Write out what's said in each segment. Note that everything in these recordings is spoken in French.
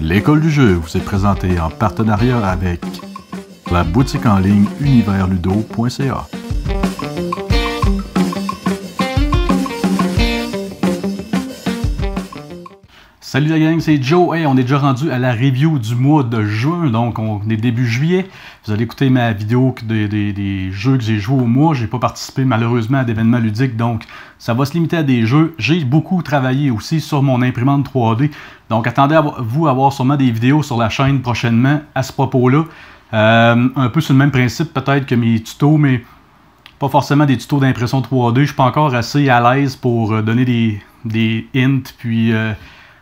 L'école du jeu vous est présentée en partenariat avec la boutique en ligne universludo.ca. Salut la gang, c'est Joe. Hey, on est déjà rendu à la review du mois de juin, donc on est début juillet. Vous allez écouter ma vidéo des jeux que j'ai joués au mois. J'ai pas participé malheureusement à d'événements ludiques, donc ça va se limiter à des jeux. J'ai beaucoup travaillé aussi sur mon imprimante 3D, donc attendez-vous à avoir sûrement des vidéos sur la chaîne prochainement à ce propos-là. Un peu sur le même principe peut-être que mes tutos, mais pas forcément des tutos d'impression 3D. Je suis pas encore assez à l'aise pour donner des hints, puis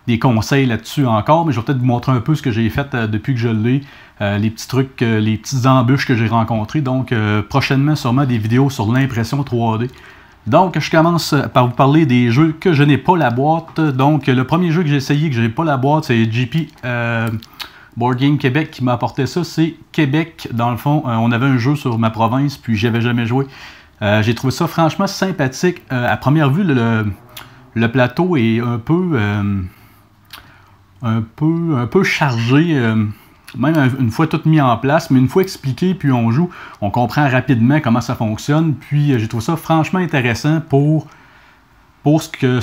des conseils là-dessus encore, mais je vais peut-être vous montrer un peu ce que j'ai fait depuis que je l'ai, les petits trucs, les petites embûches que j'ai rencontrées. Donc, prochainement, sûrement des vidéos sur l'impression 3D. Donc, je commence par vous parler des jeux que je n'ai pas la boîte. Donc, le premier jeu que j'ai essayé, que je n'ai pas la boîte, c'est JP Board Game Québec qui m'a apporté ça. C'est Québec, dans le fond. On avait un jeu sur ma province, puis j'y avais jamais joué. J'ai trouvé ça franchement sympathique. À première vue, le plateau est un peu chargé, même une fois tout mis en place, mais une fois expliqué, puis on joue, on comprend rapidement comment ça fonctionne, puis j'ai trouvé ça franchement intéressant pour ce que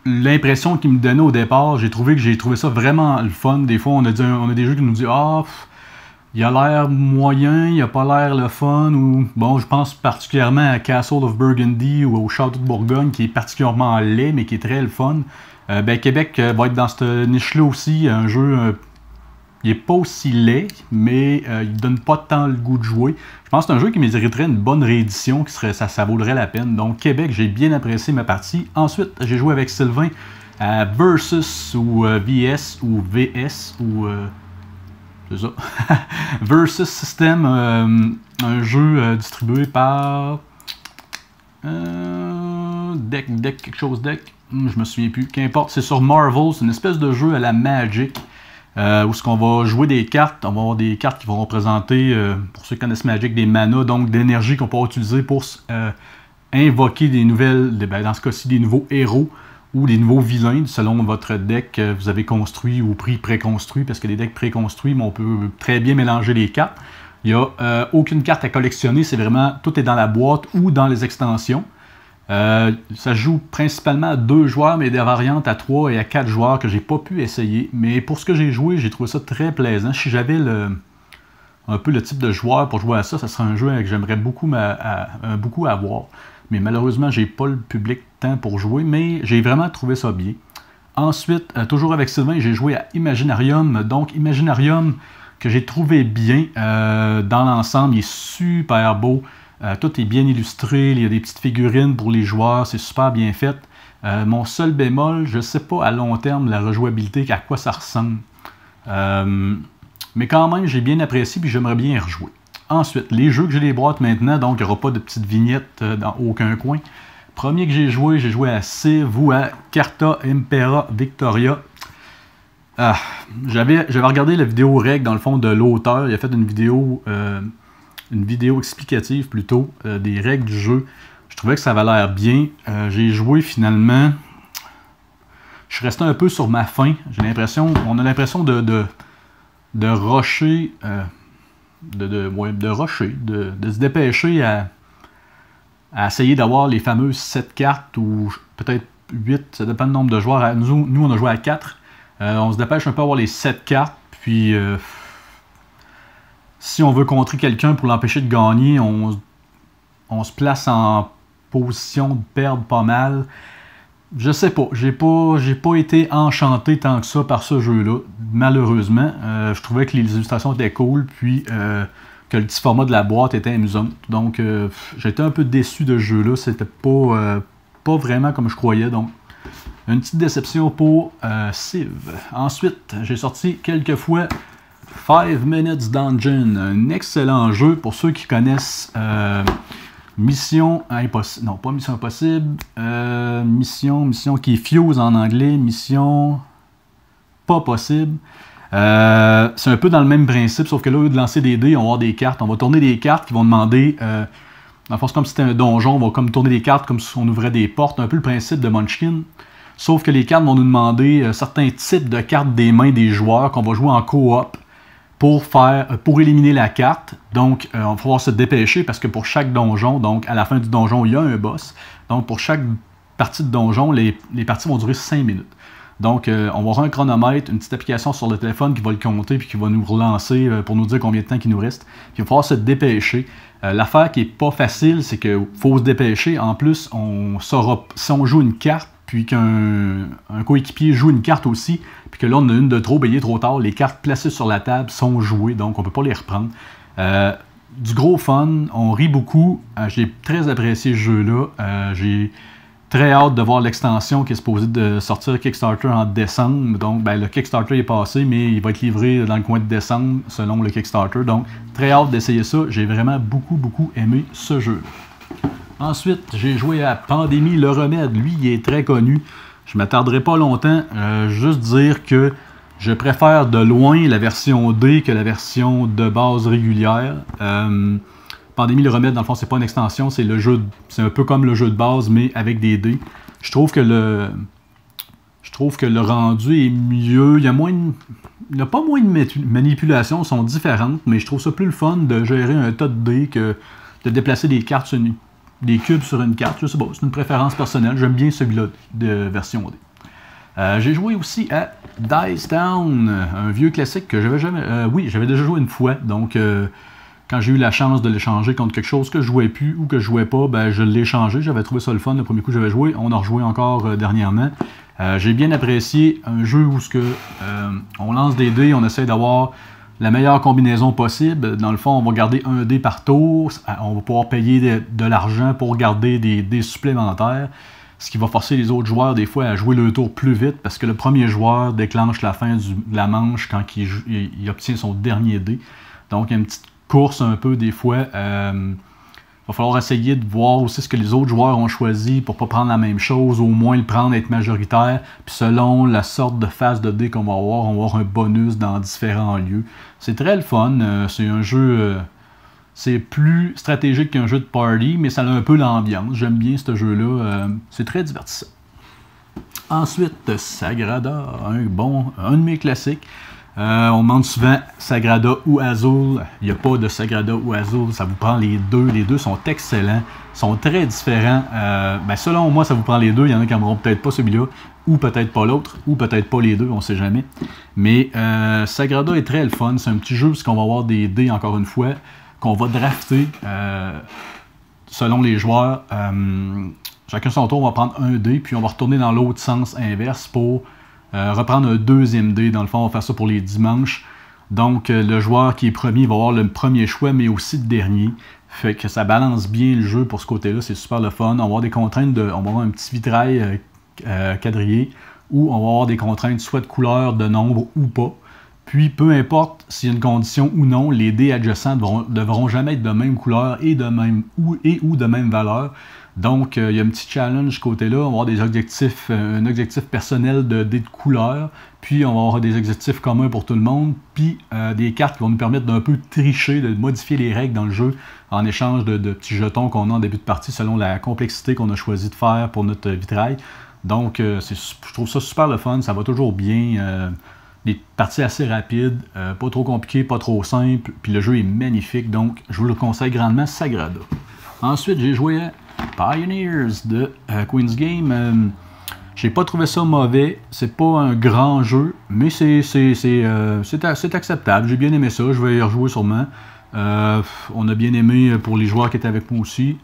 l'impression qu'il me donnait au départ. J'ai trouvé ça vraiment le fun. Des fois, on a des jeux qui nous disent « Ah, il a l'air moyen, il a pas l'air le fun », ou bon, je pense particulièrement à Castle of Burgundy ou au Château de Bourgogne, qui est particulièrement laid, mais qui est très le fun. Québec va être dans cette niche-là aussi. Un jeu, il n'est pas aussi laid, mais il donne pas tant le goût de jouer. Je pense que c'est un jeu qui mériterait une bonne réédition, ça vaudrait la peine. Donc Québec, j'ai bien apprécié ma partie. Ensuite, j'ai joué avec Sylvain à Versus ou VS ou VS ou... c'est ça. Versus System, un jeu distribué par... Deck, quelque chose Deck. Je me souviens plus. Qu'importe, c'est sur Marvel. C'est une espèce de jeu à la Magic. Où est-ce qu'on va jouer des cartes. On va avoir des cartes qui vont représenter, pour ceux qui connaissent Magic, des manas, donc d'énergie qu'on pourra utiliser pour invoquer des nouvelles, dans ce cas-ci, des nouveaux héros ou des nouveaux vilains, selon votre deck que vous avez construit ou préconstruit, parce que les decks préconstruits, mais on peut très bien mélanger les cartes. Il n'y a aucune carte à collectionner, c'est vraiment, tout est dans la boîte ou dans les extensions. Ça joue principalement à 2 joueurs, mais des variantes à 3 et à 4 joueurs que j'ai pas pu essayer. Mais pour ce que j'ai joué, j'ai trouvé ça très plaisant. Si j'avais un peu le type de joueur pour jouer à ça, ça serait un jeu que j'aimerais beaucoup avoir. Mais malheureusement, j'ai pas le public temps pour jouer, mais j'ai vraiment trouvé ça bien. Ensuite, toujours avec Sylvain, j'ai joué à Imaginarium. Donc Imaginarium que j'ai trouvé bien dans l'ensemble, il est super beau. Tout est bien illustré, il y a des petites figurines pour les joueurs, c'est super bien fait. Mon seul bémol, je ne sais pas à long terme la rejouabilité, à quoi ça ressemble. Mais quand même, j'ai bien apprécié et j'aimerais bien y rejouer. Ensuite, les jeux que j'ai les boîtes maintenant, donc il n'y aura pas de petites vignettes dans aucun coin. Premier que j'ai joué à Civ ou à Carta Impera Victoria. J'avais regardé la vidéo règle dans le fond de l'auteur, il a fait une vidéo explicative plutôt des règles du jeu. Je trouvais que ça avait l'air bien. J'ai joué finalement. Je suis resté un peu sur ma faim. On a l'impression de rusher, de se dépêcher à essayer d'avoir les fameuses 7 cartes ou peut-être 8, ça dépend du nombre de joueurs. Nous on a joué à 4. On se dépêche un peu à avoir les 7 cartes, puis si on veut contrer quelqu'un pour l'empêcher de gagner, on se place en position de perdre pas mal. Je sais pas, j'ai pas été enchanté tant que ça par ce jeu-là, malheureusement. Je trouvais que les illustrations étaient cool, puis que le petit format de la boîte était amusant. Donc j'étais un peu déçu de ce jeu-là, c'était pas vraiment comme je croyais, donc une petite déception pour Civ. Ensuite, j'ai sorti quelques fois 5 Minutes Dungeon, un excellent jeu pour ceux qui connaissent Mission Impossible, non pas Mission Impossible, mission qui est Fuse en anglais, Mission Pas Possible. C'est un peu dans le même principe, sauf que là, au lieu de lancer des dés, on va avoir des cartes, on va tourner des cartes qui vont demander, dans le fond, c'est comme si c'était un donjon, on va comme tourner des cartes comme si on ouvrait des portes, un peu le principe de Munchkin. Sauf que les cartes vont nous demander certains types de cartes des mains des joueurs qu'on va jouer en coop pour éliminer la carte. Donc, on va falloir se dépêcher parce que pour chaque donjon, donc à la fin du donjon, il y a un boss. Donc, pour chaque partie de donjon, les parties vont durer 5 minutes. Donc, on va avoir un chronomètre, une petite application sur le téléphone qui va le compter puis qui va nous relancer pour nous dire combien de temps il nous reste. Puis, il va falloir se dépêcher. L'affaire qui n'est pas facile, c'est qu'il faut se dépêcher. En plus, on saura, si on joue une carte, puis qu'un coéquipier joue une carte aussi, puis que là, on a une de trop, ben, il est trop tard. Les cartes placées sur la table sont jouées, donc on ne peut pas les reprendre. Du gros fun, on rit beaucoup. J'ai très apprécié ce jeu-là. J'ai très hâte de voir l'extension qui est supposée de sortir Kickstarter en décembre. Donc, ben, le Kickstarter est passé, mais il va être livré dans le coin de décembre, selon le Kickstarter. Donc, très hâte d'essayer ça. J'ai vraiment beaucoup aimé ce jeu. Ensuite, j'ai joué à Pandémie le Remède. Lui, il est très connu. Je ne m'attarderai pas longtemps. Juste dire que je préfère de loin la version D que la version de base régulière. Pandémie le Remède, dans le fond, c'est pas une extension, c'est un peu comme le jeu de base, mais avec des dés. Je trouve que le rendu est mieux. Il n'y a pas moins de manipulations, sont différentes, mais je trouve ça plus le fun de gérer un tas de dés que de déplacer des cartes des cubes sur une carte. Je sais pas, c'est une préférence personnelle. J'aime bien celui-là de version D. J'ai joué aussi à Dice Town, un vieux classique que j'avais jamais... oui, j'avais déjà joué une fois, donc quand j'ai eu la chance de l'échanger contre quelque chose que je jouais plus ou que je jouais pas, ben, je l'ai échangé. J'avais trouvé ça le fun le premier coup que j'avais joué. On a rejoué encore dernièrement. J'ai bien apprécié un jeu où on lance des dés, on essaie d'avoir la meilleure combinaison possible. Dans le fond, on va garder un dé par tour. On va pouvoir payer de l'argent pour garder des dés supplémentaires. Ce qui va forcer les autres joueurs, des fois, à jouer le tour plus vite parce que le premier joueur déclenche la fin de la manche quand il obtient son dernier dé. Donc, il y a une petite course un peu, des fois. Il va falloir essayer de voir aussi ce que les autres joueurs ont choisi pour ne pas prendre la même chose, au moins le prendre, être majoritaire. Puis selon la sorte de phase de dés qu'on va avoir, on va avoir un bonus dans différents lieux. C'est très le fun. C'est un jeu... c'est plus stratégique qu'un jeu de party, mais ça a un peu l'ambiance. J'aime bien ce jeu-là. C'est très divertissant. Ensuite, Sagrada, un de mes classiques. On demande souvent Sagrada ou Azul. Il n'y a pas de Sagrada ou Azul. Ça vous prend les deux. Les deux sont excellents. Sont très différents. Ben selon moi, ça vous prend les deux. Il y en a qui n'aimeront peut-être pas celui-là, ou peut-être pas l'autre, ou peut-être pas les deux, on ne sait jamais. Mais Sagrada est très le fun. C'est un petit jeu parce qu'on va avoir des dés, encore une fois, qu'on va drafter selon les joueurs. Chacun son tour, on va prendre un dé, puis on va retourner dans l'autre sens inverse pour reprendre un deuxième dé. Dans le fond, on va faire ça pour les dimanches. Donc, le joueur qui est premier va avoir le premier choix, mais aussi le dernier. Fait que ça balance bien le jeu pour ce côté-là. C'est super le fun. On va avoir des contraintes on va avoir un petit vitrail quadrillé, où on va avoir des contraintes soit de couleur, de nombre ou pas. Puis, peu importe s'il y a une condition ou non, les dés adjacents ne devront jamais être de même couleur et de même valeur. Donc, il y a un petit challenge côté-là. On va avoir des objectifs, un objectif personnel de dés de couleur. Puis, on va avoir des objectifs communs pour tout le monde. Puis, des cartes qui vont nous permettre d'un peu tricher, de modifier les règles dans le jeu en échange de petits jetons qu'on a en début de partie selon la complexité qu'on a choisi de faire pour notre vitrail. Donc, je trouve ça super le fun. Ça va toujours bien. Des parties assez rapides, pas trop compliquées, pas trop simples. Puis, le jeu est magnifique. Donc, je vous le conseille grandement, Sagrada. Ensuite, j'ai joué à Pioneers de Queen's Game. J'ai pas trouvé ça mauvais. C'est pas un grand jeu, mais c'est acceptable. J'ai bien aimé ça. Je vais y rejouer sûrement. On a bien aimé pour les joueurs qui étaient avec moi aussi.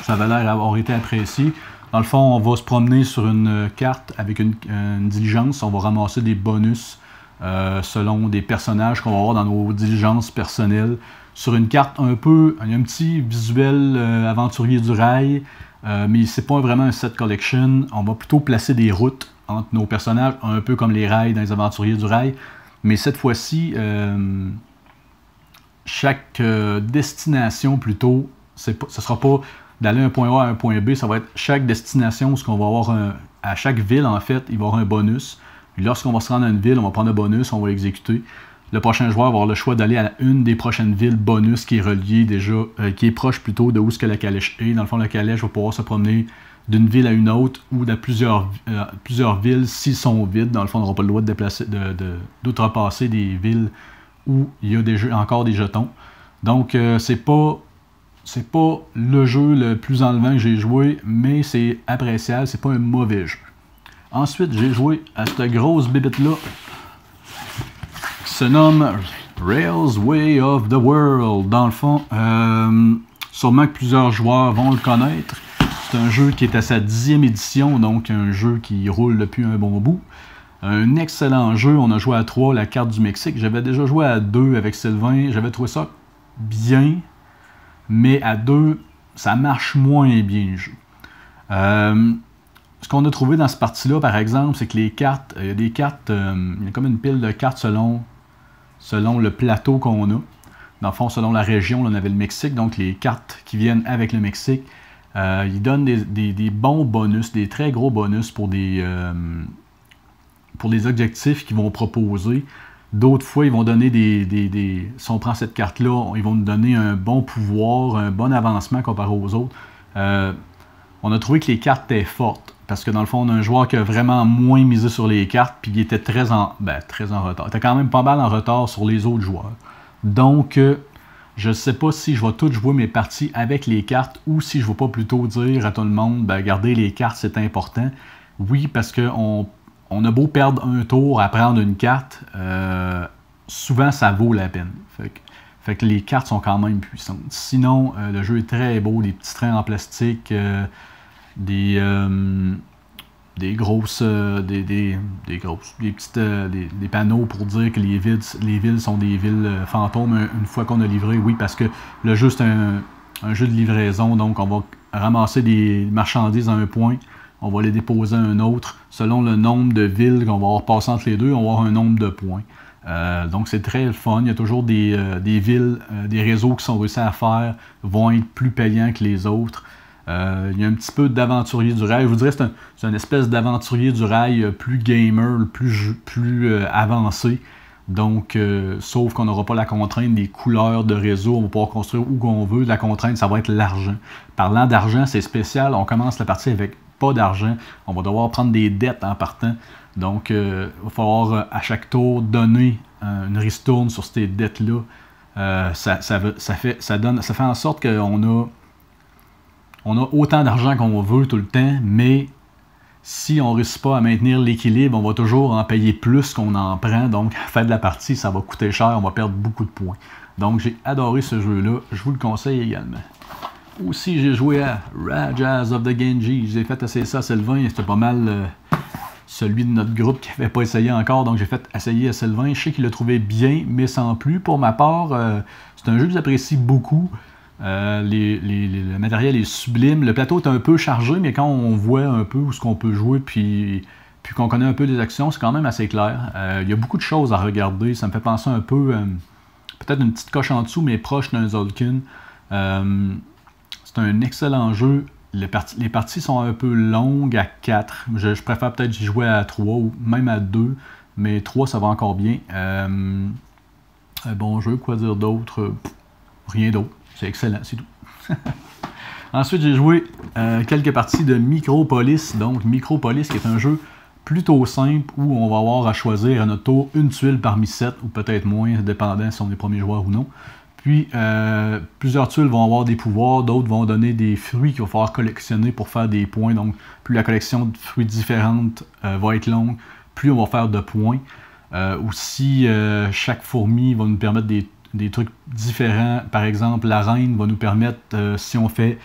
Ça avait l'air d'avoir été apprécié. Dans le fond, on va se promener sur une carte avec une diligence. On va ramasser des bonus selon des personnages qu'on va avoir dans nos diligences personnelles. Sur une carte un peu, il y a un petit visuel aventurier du rail, mais c'est pas vraiment un set collection. On va plutôt placer des routes entre nos personnages, un peu comme les rails dans les aventuriers du rail. Mais cette fois-ci, chaque destination plutôt, ce ne sera pas d'aller d'un point A à un point B, ça va être chaque destination, ce qu'on va avoir à chaque ville en fait, il va y avoir un bonus. Puis lorsqu'on va se rendre à une ville, on va prendre un bonus, on va l'exécuter. Le prochain joueur va avoir le choix d'aller à une des prochaines villes bonus qui est reliée déjà, qui est proche plutôt de où ce que la calèche est. Dans le fond, la calèche va pouvoir se promener d'une ville à une autre ou de plusieurs villes s'ils sont vides. Dans le fond, on n'aura pas le droit de déplacer, d'outrepasser des villes où il y a encore des jetons. Donc, c'est pas le jeu le plus enlevant que j'ai joué, mais c'est appréciable, c'est pas un mauvais jeu. Ensuite, j'ai joué à cette grosse bébête-là qui se nomme Rails Way of the World. Dans le fond, sûrement que plusieurs joueurs vont le connaître. C'est un jeu qui est à sa 10e édition, donc un jeu qui roule depuis un bon bout. Un excellent jeu, on a joué à 3, la carte du Mexique. J'avais déjà joué à 2 avec Sylvain, j'avais trouvé ça bien, mais à 2, ça marche moins bien le jeu. Ce qu'on a trouvé dans cette partie-là, par exemple, c'est que les cartes, il y a des cartes, il y a comme une pile de cartes selon le plateau qu'on a. Dans le fond, selon la région, là, on avait le Mexique, donc les cartes qui viennent avec le Mexique, ils donnent des bons bonus, des très gros bonus pour des objectifs qu'ils vont proposer. D'autres fois, ils vont donner si on prend cette carte-là, ils vont nous donner un bon pouvoir, un bon avancement comparé aux autres. On a trouvé que les cartes étaient fortes, parce que dans le fond, on a un joueur qui a vraiment moins misé sur les cartes, puis il était très en retard. Il était quand même pas mal en retard sur les autres joueurs. Donc, je ne sais pas si je vais tout jouer mes parties avec les cartes, ou si je ne vais pas plutôt dire à tout le monde, regardez, les cartes, c'est important. Oui, parce qu'on a beau perdre un tour à prendre une carte, souvent ça vaut la peine. Fait que les cartes sont quand même puissantes. Sinon, le jeu est très beau, des petits trains en plastique, des panneaux pour dire que les villes sont des villes fantômes une fois qu'on a livré. Oui, parce que le jeu, c'est un jeu de livraison, donc on va ramasser des marchandises à un point, on va les déposer à un autre. Selon le nombre de villes qu'on va avoir passé entre les deux, on va avoir un nombre de points. Donc c'est très fun. Il y a toujours des villes, des réseaux qui sont réussis à faire, vont être plus payants que les autres. Il y a un petit peu d'aventurier du rail. Je vous dirais que c'est une espèce d'aventurier du rail plus gamer, plus avancé. Donc, sauf qu'on n'aura pas la contrainte des couleurs de réseau. On va pouvoir construire où qu'on veut. La contrainte, ça va être l'argent. Parlant d'argent, c'est spécial. On commence la partie avec pas d'argent. On va devoir prendre des dettes en partant. Donc, il va falloir à chaque tour donner une ristourne sur ces dettes-là. Ça fait en sorte qu'on a autant d'argent qu'on veut tout le temps, mais si on ne réussit pas à maintenir l'équilibre, on va toujours en payer plus qu'on en prend. Donc, à la fin de la partie, ça va coûter cher, on va perdre beaucoup de points. Donc, j'ai adoré ce jeu-là. Je vous le conseille également. Aussi, j'ai joué à Rajas of the Genji. J'ai fait essayer ça à Sylvain. C'était pas mal celui de notre groupe qui n'avait pas essayé encore. Donc, j'ai fait essayer à Sylvain. Je sais qu'il l'a trouvé bien, mais sans plus. Pour ma part, c'est un jeu que j'apprécie beaucoup. Le matériel est sublime. Le plateau est un peu chargé, mais quand on voit un peu où ce qu'on peut jouer, puis qu'on connaît un peu des actions, c'est quand même assez clair. Il y a beaucoup de choses à regarder. Ça me fait penser un peu, peut-être une petite coche en dessous, mais proche d'un Tzolk'in. C'est un excellent jeu. Les parties sont un peu longues à 4. Je préfère peut-être y jouer à 3 ou même à 2, mais 3 ça va encore bien. Un bon jeu, quoi dire d'autre? Rien d'autre. C'est excellent, c'est tout. Ensuite, j'ai joué quelques parties de Micropolis. Donc, Micropolis, qui est un jeu plutôt simple où on va avoir à choisir à notre tour une tuile parmi 7, ou peut-être moins, dépendant si on est les premiers joueurs ou non. Puis, plusieurs tuiles vont avoir des pouvoirs, d'autres vont donner des fruits qu'il va falloir collectionner pour faire des points. Donc, plus la collection de fruits différentes va être longue, plus on va faire de points. Aussi, chaque fourmi va nous permettre des trucs différents. Par exemple, la reine va nous permettre, si on fait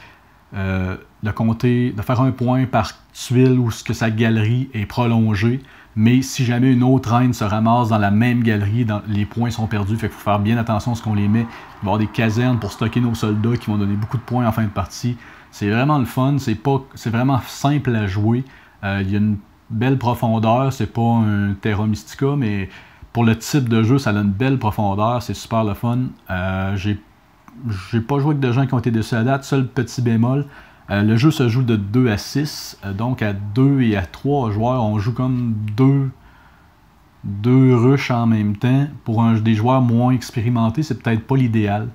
de faire un point par tuile où ce que sa galerie est prolongée. Mais si jamais une autre reine se ramasse dans la même galerie, les points sont perdus. Fait qu'il faut faire bien attention à ce qu'on les met. Il va y avoir des casernes pour stocker nos soldats qui vont donner beaucoup de points en fin de partie. C'est vraiment le fun. C'est vraiment simple à jouer. Il y a une belle profondeur. C'est pas un Terra Mystica, mais pour le type de jeu, ça a une belle profondeur. C'est super le fun. J'ai pas joué avec des gens qui ont été déçus à date. Seul petit bémol. Le jeu se joue de 2 à 6, donc à 2 et à 3 joueurs, on joue comme deux rushs en même temps. Pour des joueurs moins expérimentés, c'est peut-être pas l'idéal.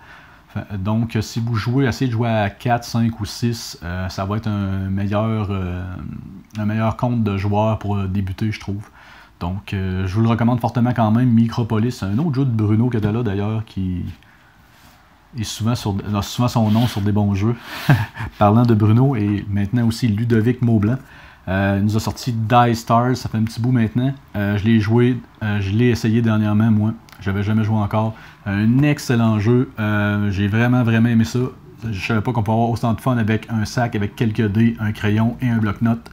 Donc, si vous jouez, essayez de jouer à 4, 5 ou 6, ça va être un meilleur compte de joueurs pour débuter, je trouve. Donc, je vous le recommande fortement quand même. Micropolis, c'est un autre jeu de Bruno Catala d'ailleurs, qui est souvent son nom sur des bons jeux. Parlant de Bruno, et maintenant aussi Ludovic Maublanc. Il nous a sorti Die Stars, ça fait un petit bout maintenant. Je l'ai joué, je l'ai essayé dernièrement, moi. J'avais jamais joué encore. Un excellent jeu. J'ai vraiment aimé ça. Je savais pas qu'on pouvait avoir autant de fun avec un sac, avec quelques dés, un crayon et un bloc-notes.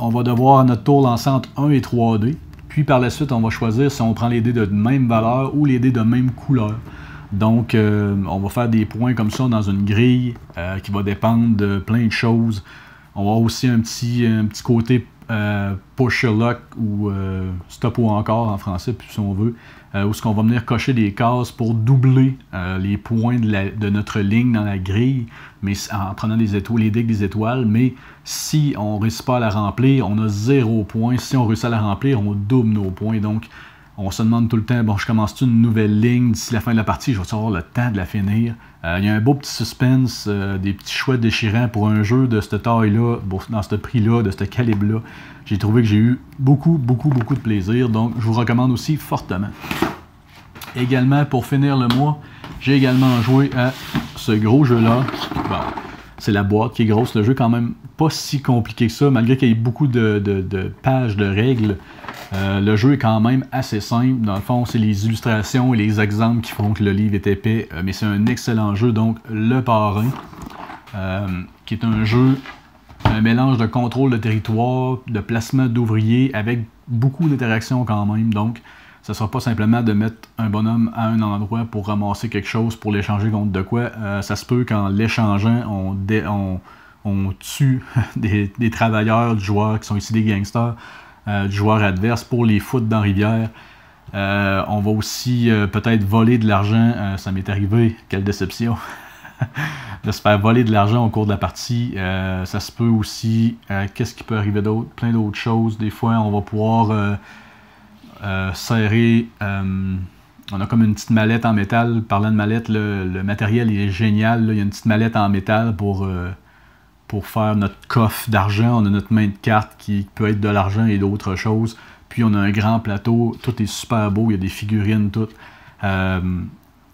On va devoir à notre tour lancer entre 1 et 3 dés. Puis par la suite, on va choisir si on prend les dés de même valeur ou les dés de même couleur. Donc, on va faire des points comme ça dans une grille qui va dépendre de plein de choses. On va avoir aussi un petit côté push your luck ou stop ou encore en français, si on veut, où ce qu'on va venir cocher des cases pour doubler les points de notre ligne dans la grille, mais en prenant les dés avec des étoiles. Mais si on ne réussit pas à la remplir, on a 0 points. Si on réussit à la remplir, on double nos points. Donc, on se demande tout le temps, bon, je commence une nouvelle ligne d'ici la fin de la partie, je vais avoir le temps de la finir. Il y a un beau petit suspense, des petits choix déchirants pour un jeu de cette taille-là, dans ce prix-là, de ce calibre-là. J'ai trouvé que j'ai eu beaucoup de plaisir, donc je vous recommande aussi fortement. Également, pour finir le mois, j'ai également joué à ce gros jeu-là. Bon, c'est la boîte qui est grosse, le jeu quand même pas si compliqué que ça, malgré qu'il y ait beaucoup de pages de règles. Le jeu est quand même assez simple. Dans le fond, c'est les illustrations et les exemples qui font que le livre est épais. Mais c'est un excellent jeu. Donc, Le Parrain, qui est un jeu, un mélange de contrôle de territoire, de placement d'ouvriers, avec beaucoup d'interactions quand même. Donc, ce ne sera pas simplement de mettre un bonhomme à un endroit pour ramasser quelque chose, pour l'échanger contre de quoi. Ça se peut qu'en l'échangeant, on tue des travailleurs du joueur qui sont ici des gangsters. Du joueur adverse pour les foutre dans la rivière. On va aussi peut-être voler de l'argent. Ça m'est arrivé, quelle déception, de se faire voler de l'argent au cours de la partie. Ça se peut aussi, qu'est-ce qui peut arriver d'autre? Plein d'autres choses. Des fois, on va pouvoir serrer... on a comme une petite mallette en métal. Parlant de mallette, le matériel est génial. Là. Il y a une petite mallette en métal pour faire notre coffre d'argent. On a notre main de carte qui peut être de l'argent et d'autres choses. Puis on a un grand plateau. Tout est super beau. Il y a des figurines, toutes.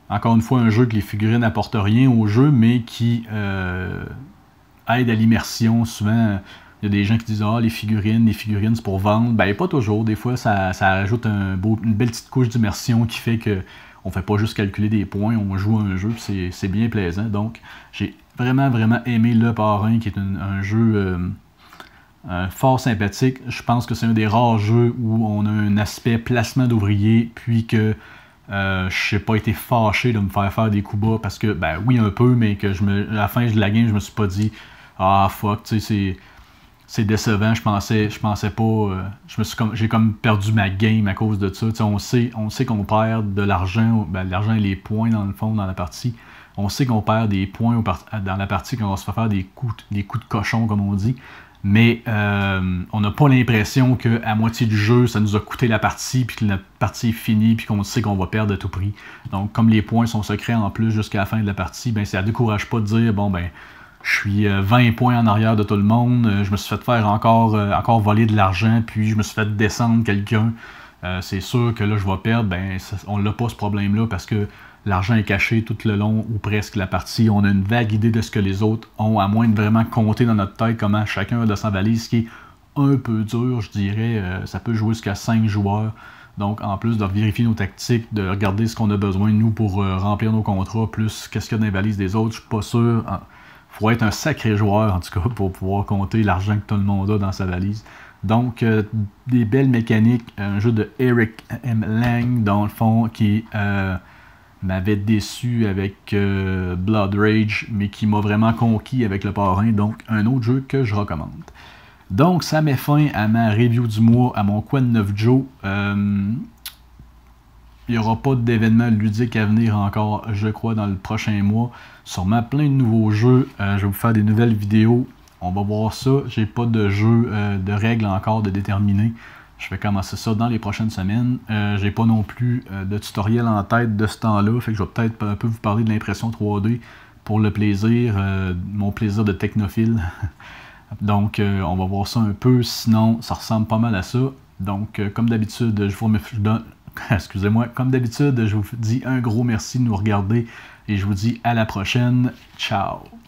Encore une fois, un jeu que les figurines n'apportent rien au jeu, mais qui aide à l'immersion. Souvent, il y a des gens qui disent « Ah, les figurines, c'est pour vendre. » Ben, pas toujours. Des fois, ça rajoute une belle petite couche d'immersion qui fait qu'on ne fait pas juste calculer des points, on joue à un jeu, c'est bien plaisant. Donc, j'ai vraiment aimé Le Parrain, qui est un jeu fort sympathique. Je pense que c'est un des rares jeux où on a un aspect placement d'ouvriers, puis que je n'ai pas été fâché de me faire des coups bas, parce que, ben oui, un peu, mais que à la fin de la game, je me suis pas dit « Ah, fuck, tu sais, c'est décevant, je pensais pas, j'ai comme perdu ma game à cause de ça. » On sait qu'on perd de l'argent, ben, l'argent et les points dans le fond dans la partie. On sait qu'on perd des points dans la partie quand on se fait faire des coups de cochon, comme on dit. Mais on n'a pas l'impression qu'à moitié du jeu, ça nous a coûté la partie, puis que la partie est finie, puis qu'on sait qu'on va perdre à tout prix. Donc, comme les points sont secrets en plus jusqu'à la fin de la partie, ben ça ne décourage pas de dire, bon, ben, je suis 20 points en arrière de tout le monde, je me suis fait faire encore voler de l'argent, puis je me suis fait descendre quelqu'un. C'est sûr que là, je vais perdre. Ben, on n'a pas ce problème-là parce que l'argent est caché tout le long ou presque la partie. On a une vague idée de ce que les autres ont, à moins de vraiment compter dans notre tête comment chacun a de sa valise, ce qui est un peu dur, je dirais. Ça peut jouer jusqu'à 5 joueurs. Donc, en plus de vérifier nos tactiques, de regarder ce qu'on a besoin de nous pour remplir nos contrats, plus qu'est-ce qu'il y a dans les valises des autres, je suis pas sûr. Il faut être un sacré joueur, en tout cas, pour pouvoir compter l'argent que tout le monde a dans sa valise. Donc, des belles mécaniques. Un jeu de Eric M. Lang, dans le fond, qui m'avait déçu avec Blood Rage, mais qui m'a vraiment conquis avec Le Parrain. Donc, un autre jeu que je recommande. Donc, ça met fin à ma review du mois, à mon Quoi de neuf Joe. Il n'y aura pas d'événements ludiques à venir encore, je crois, dans le prochain mois. Sûrement plein de nouveaux jeux. Je vais vous faire des nouvelles vidéos. On va voir ça. J'ai pas de jeu de règles encore de déterminer. Je vais commencer ça dans les prochaines semaines. J'ai pas non plus de tutoriel en tête de ce temps-là, fait que je vais peut-être un peu vous parler de l'impression 3D pour le plaisir, mon plaisir de technophile. Donc, on va voir ça un peu, sinon ça ressemble pas mal à ça. Donc, comme d'habitude, excusez-moi, comme d'habitude, je vous dis un gros merci de nous regarder et je vous dis à la prochaine. Ciao!